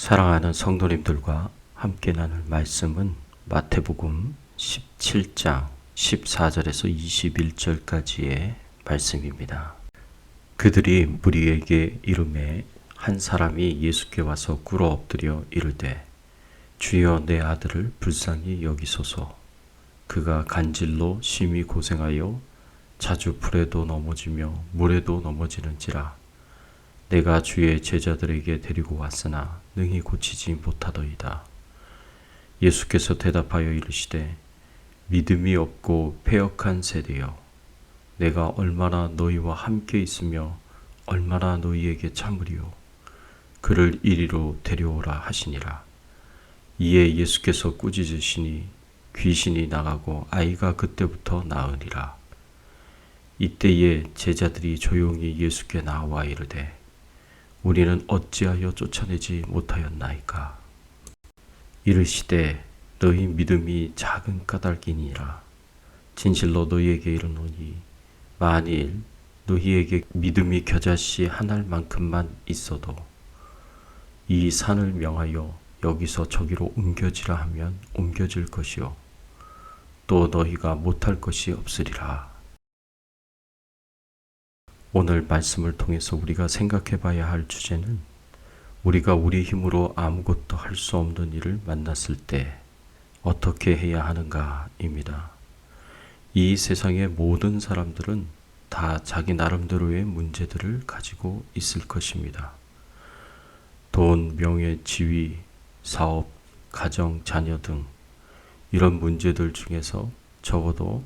사랑하는 성도님들과 함께 나눌 말씀은 마태복음 17장 14절에서 21절까지의 말씀입니다. 그들이 무리에게 이르매 한 사람이 예수께 와서 꿇어 엎드려 이르되 주여 내 아들을 불쌍히 여기소서. 그가 간질로 심히 고생하여 자주 불에도 넘어지며 물에도 넘어지는지라. 내가 주의 제자들에게 데리고 왔으나 능히 고치지 못하더이다. 예수께서 대답하여 이르시되 믿음이 없고 패역한 세대여, 내가 얼마나 너희와 함께 있으며 얼마나 너희에게 참으리요. 그를 이리로 데려오라 하시니라. 이에 예수께서 꾸짖으시니 귀신이 나가고 아이가 그때부터 나으니라. 이때에 제자들이 조용히 예수께 나와 이르되 우리는 어찌하여 쫓아내지 못하였나이까. 이르시되 너희 믿음이 작은 까닭이니라. 진실로 너희에게 이르노니 만일 너희에게 믿음이 겨자씨 한 알만큼만 있어도 이 산을 명하여 여기서 저기로 옮겨지라 하면 옮겨질 것이요 또 너희가 못할 것이 없으리라. 오늘 말씀을 통해서 우리가 생각해 봐야 할 주제는 우리가 우리 힘으로 아무것도 할 수 없는 일을 만났을 때 어떻게 해야 하는가입니다. 이 세상의 모든 사람들은 다 자기 나름대로의 문제들을 가지고 있을 것입니다. 돈, 명예, 지위, 사업, 가정, 자녀 등 이런 문제들 중에서 적어도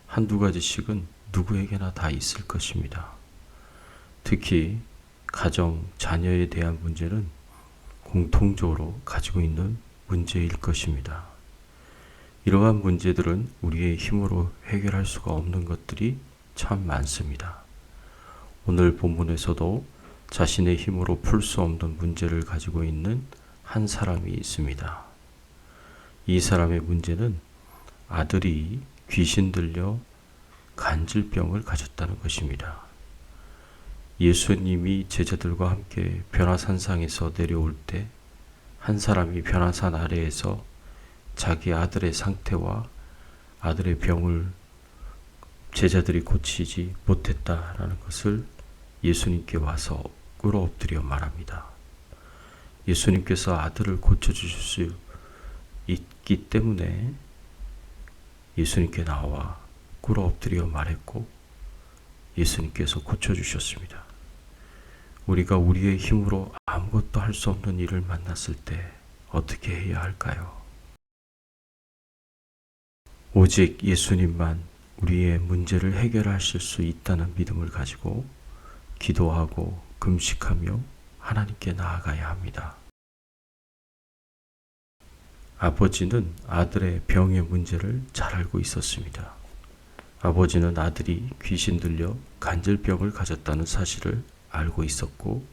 한두 가지씩은 누구에게나 다 있을 것입니다. 특히 가정, 자녀에 대한 문제는 공통적으로 가지고 있는 문제일 것입니다. 이러한 문제들은 우리의 힘으로 해결할 수가 없는 것들이 참 많습니다. 오늘 본문에서도 자신의 힘으로 풀 수 없는 문제를 가지고 있는 한 사람이 있습니다. 이 사람의 문제는 아들이 귀신 들려 간질병을 가졌다는 것입니다. 예수님이 제자들과 함께 변화산상에서 내려올 때 한 사람이 변화산 아래에서 자기 아들의 상태와 아들의 병을 제자들이 고치지 못했다라는 것을 예수님께 와서 꿇어 엎드려 말합니다. 예수님께서 아들을 고쳐주실 수 있기 때문에 예수님께 나와 꿇어 엎드려 말했고 예수님께서 고쳐주셨습니다. 우리가 우리의 힘으로 아무것도 할 수 없는 일을 만났을 때 어떻게 해야 할까요? 오직 예수님만 우리의 문제를 해결하실 수 있다는 믿음을 가지고 기도하고 금식하며 하나님께 나아가야 합니다. 아버지는 아들의 병의 문제를 잘 알고 있었습니다. 아버지는 아들이 귀신 들려 간질병을 가졌다는 사실을 알고 있었고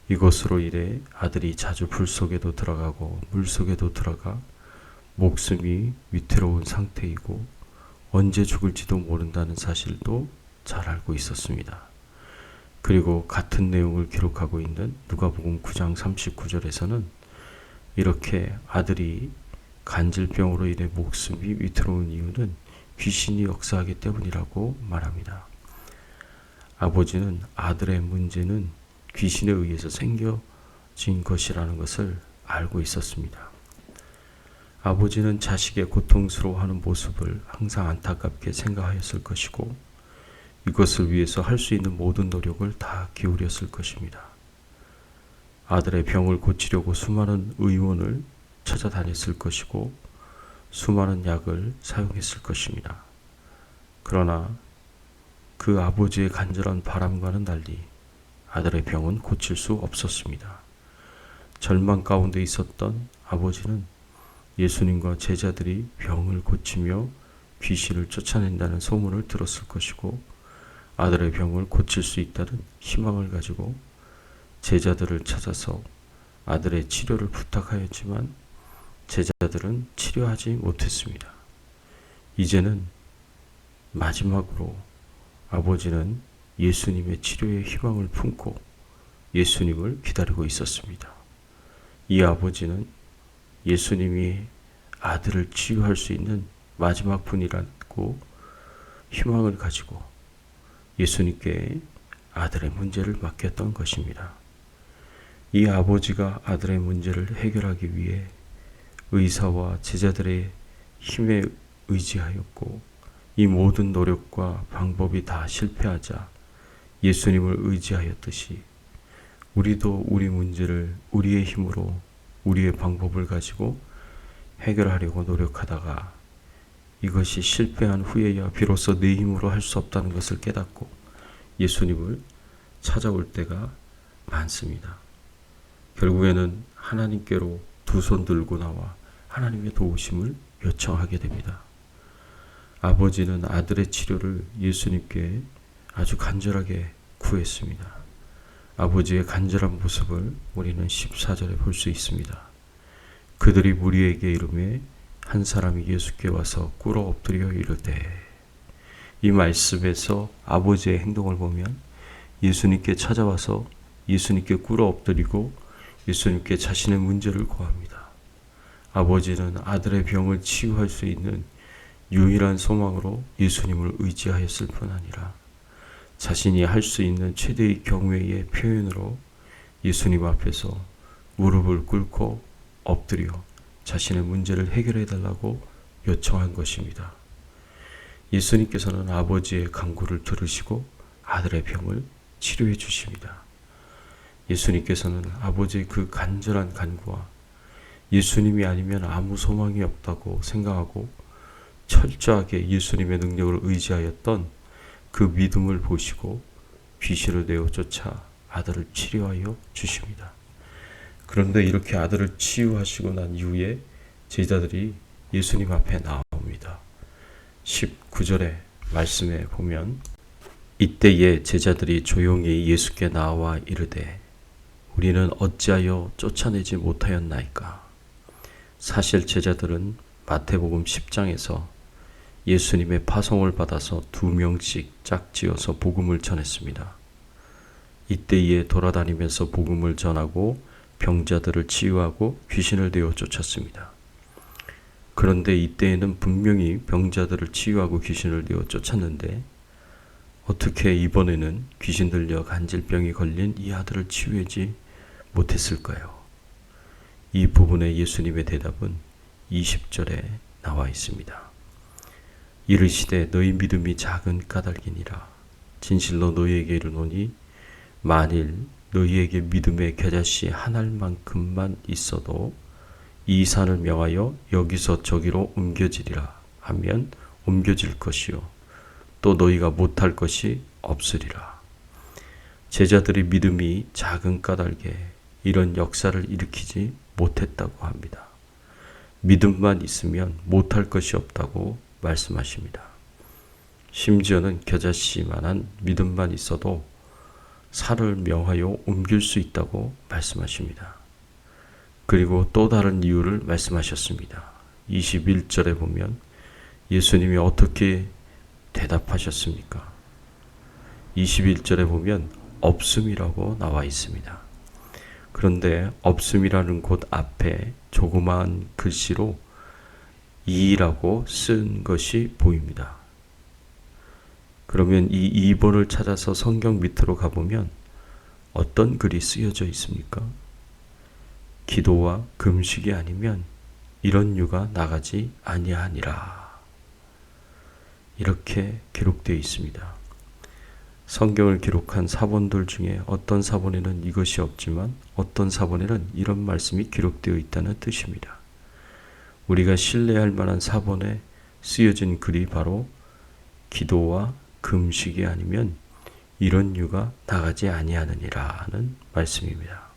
이것으로 인해 아들이 자주 불 속에도 들어가고 물 속에도 들어가 목숨이 위태로운 상태이고 언제 죽을지도 모른다는 사실도 잘 알고 있었습니다. 그리고 같은 내용을 기록하고 있는 누가복음 9장 39절에서는 이렇게 아들이 간질병으로 인해 목숨이 위태로운 이유는 귀신이 역사하기 때문이라고 말합니다. 아버지는 아들의 문제는 귀신에 의해서 생겨진 것이라는 것을 알고 있었습니다. 아버지는 자식의 고통스러워하는 모습을 항상 안타깝게 생각하였을 것이고 이것을 위해서 할 수 있는 모든 노력을 다 기울였을 것입니다. 아들의 병을 고치려고 수많은 의원을 찾아다녔을 것이고 수많은 약을 사용했을 것입니다. 그러나 그 아버지의 간절한 바람과는 달리 아들의 병은 고칠 수 없었습니다. 절망 가운데 있었던 아버지는 예수님과 제자들이 병을 고치며 귀신을 쫓아낸다는 소문을 들었을 것이고 아들의 병을 고칠 수 있다는 희망을 가지고 제자들을 찾아서 아들의 치료를 부탁하였지만 제자들은 치료하지 못했습니다. 이제는 마지막으로 아버지는 예수님의 치료의 희망을 품고 예수님을 기다리고 있었습니다. 이 아버지는 예수님이 아들을 치유할 수 있는 마지막 분이라고 희망을 가지고 예수님께 아들의 문제를 맡겼던 것입니다. 이 아버지가 아들의 문제를 해결하기 위해 의사와 제자들의 힘에 의지하였고, 이 모든 노력과 방법이 다 실패하자 예수님을 의지하였듯이 우리도 우리 문제를 우리의 힘으로, 우리의 방법을 가지고 해결하려고 노력하다가 이것이 실패한 후에야 비로소 내 힘으로 할 수 없다는 것을 깨닫고 예수님을 찾아올 때가 많습니다. 결국에는 하나님께로 두 손 들고 나와 하나님의 도우심을 요청하게 됩니다. 아버지는 아들의 치료를 예수님께 아주 간절하게 구했습니다. 아버지의 간절한 모습을 우리는 14절에 볼 수 있습니다. 그들이 무리에게 이르매 한 사람이 예수께 와서 꿇어 엎드려 이르되, 이 말씀에서 아버지의 행동을 보면 예수님께 찾아와서 예수님께 꿇어 엎드리고 예수님께 자신의 문제를 고합니다. 아버지는 아들의 병을 치유할 수 있는 유일한 소망으로 예수님을 의지하였을 뿐 아니라 자신이 할 수 있는 최대의 경외의 표현으로 예수님 앞에서 무릎을 꿇고 엎드려 자신의 문제를 해결해 달라고 요청한 것입니다. 예수님께서는 아버지의 간구를 들으시고 아들의 병을 치료해 주십니다. 예수님께서는 아버지의 그 간절한 간구와 예수님이 아니면 아무 소망이 없다고 생각하고 철저하게 예수님의 능력을 의지하였던 그 믿음을 보시고 귀신을 내어 쫓아 아들을 치료하여 주십니다. 그런데 이렇게 아들을 치유하시고 난 이후에 제자들이 예수님 앞에 나옵니다. 19절의 말씀에 보면, 이때에 제자들이 조용히 예수께 나와 이르되 우리는 어찌하여 쫓아내지 못하였나이까. 사실 제자들은 마태복음 10장에서 예수님의 파송을 받아서 2명씩 짝지어서 복음을 전했습니다. 이때에 돌아다니면서 복음을 전하고 병자들을 치유하고 귀신을 내어 쫓았습니다. 그런데 이때에는 분명히 병자들을 치유하고 귀신을 내어 쫓았는데 어떻게 이번에는 귀신 들려 간질병이 걸린 이 아들을 치유하지 못했을까요? 이 부분에 예수님의 대답은 20절에 나와 있습니다. 이르시되 너희 믿음이 작은 까닭이니라. 진실로 너희에게 이르노니 만일 너희에게 믿음의 겨자씨 한 알만큼만 있어도 이 산을 명하여 여기서 저기로 옮겨지리라 하면 옮겨질 것이요 또 너희가 못할 것이 없으리라. 제자들의 믿음이 작은 까닭에 이런 역사를 일으키지 못했다고 합니다. 믿음만 있으면 못할 것이 없다고 말씀하십니다. 심지어는 겨자씨만한 믿음만 있어도 산을 명하여 옮길 수 있다고 말씀하십니다. 그리고 또 다른 이유를 말씀하셨습니다. 21절에 보면 예수님이 어떻게 대답하셨습니까? 21절에 보면 없음이라고 나와 있습니다. 그런데 없음이라는 곳 앞에 조그마한 글씨로 이라고 쓴 것이 보입니다. 그러면 이 2번을 찾아서 성경 밑으로 가보면 어떤 글이 쓰여져 있습니까? 기도와 금식이 아니면 이런 유가 나가지 아니하니라. 이렇게 기록되어 있습니다. 성경을 기록한 사본들 중에 어떤 사본에는 이것이 없지만 어떤 사본에는 이런 말씀이 기록되어 있다는 뜻입니다. 우리가 신뢰할 만한 사본에 쓰여진 글이 바로 기도와 금식이 아니면 이런 유가 나가지 아니하느니라는 말씀입니다.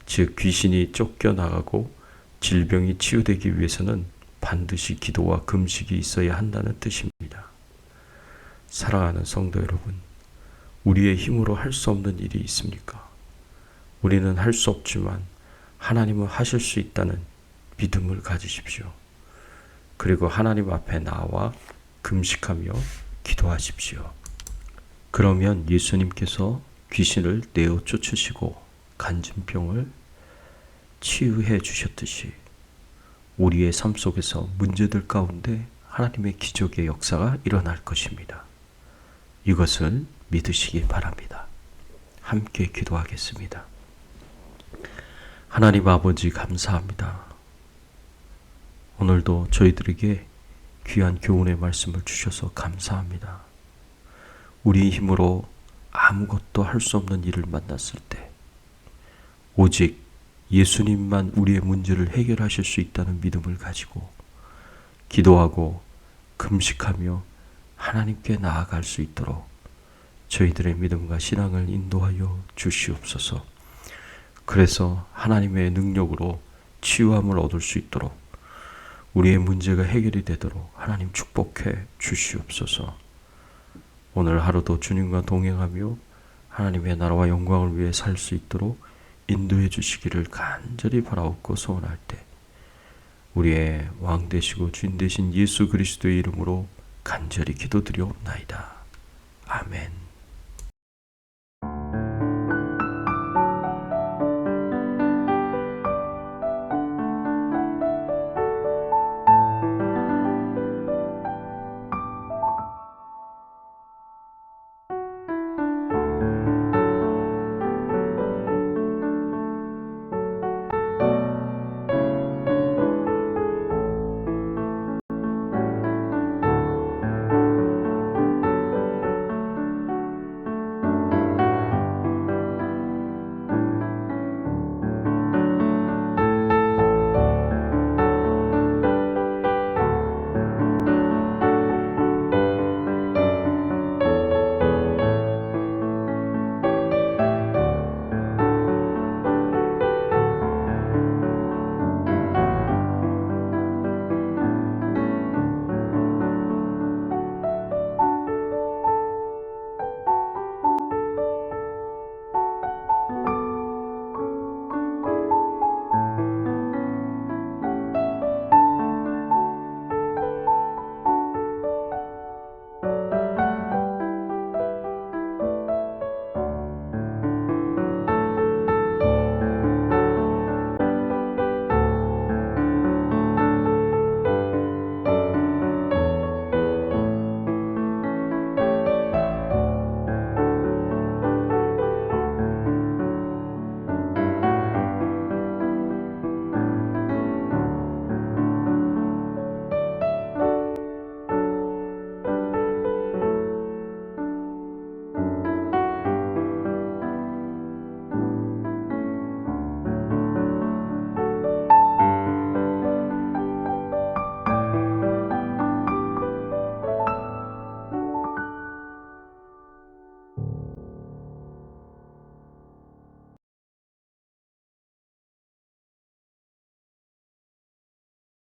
즉 귀신이 쫓겨나가고 질병이 치유되기 위해서는 반드시 기도와 금식이 있어야 한다는 뜻입니다. 사랑하는 성도 여러분, 우리의 힘으로 할 수 없는 일이 있습니까? 우리는 할 수 없지만 하나님은 하실 수 있다는 믿음을 가지십시오. 그리고 하나님 앞에 나와 금식하며 기도하십시오. 그러면 예수님께서 귀신을 내어 쫓으시고 간증병을 치유해 주셨듯이 우리의 삶 속에서 문제들 가운데 하나님의 기적의 역사가 일어날 것입니다. 이것을 믿으시기 바랍니다. 함께 기도하겠습니다. 하나님 아버지 감사합니다. 오늘도 저희들에게 귀한 교훈의 말씀을 주셔서 감사합니다. 우리 힘으로 아무것도 할 수 없는 일을 만났을 때 오직 예수님만 우리의 문제를 해결하실 수 있다는 믿음을 가지고 기도하고 금식하며 하나님께 나아갈 수 있도록 저희들의 믿음과 신앙을 인도하여 주시옵소서. 그래서 하나님의 능력으로 치유함을 얻을 수 있도록 우리의 문제가 해결이 되도록 하나님 축복해 주시옵소서. 오늘 하루도 주님과 동행하며 하나님의 나라와 영광을 위해 살 수 있도록 인도해 주시기를 간절히 바라옵고 소원할 때 우리의 왕 되시고 주인 되신 예수 그리스도의 이름으로 간절히 기도드리옵나이다. 아멘.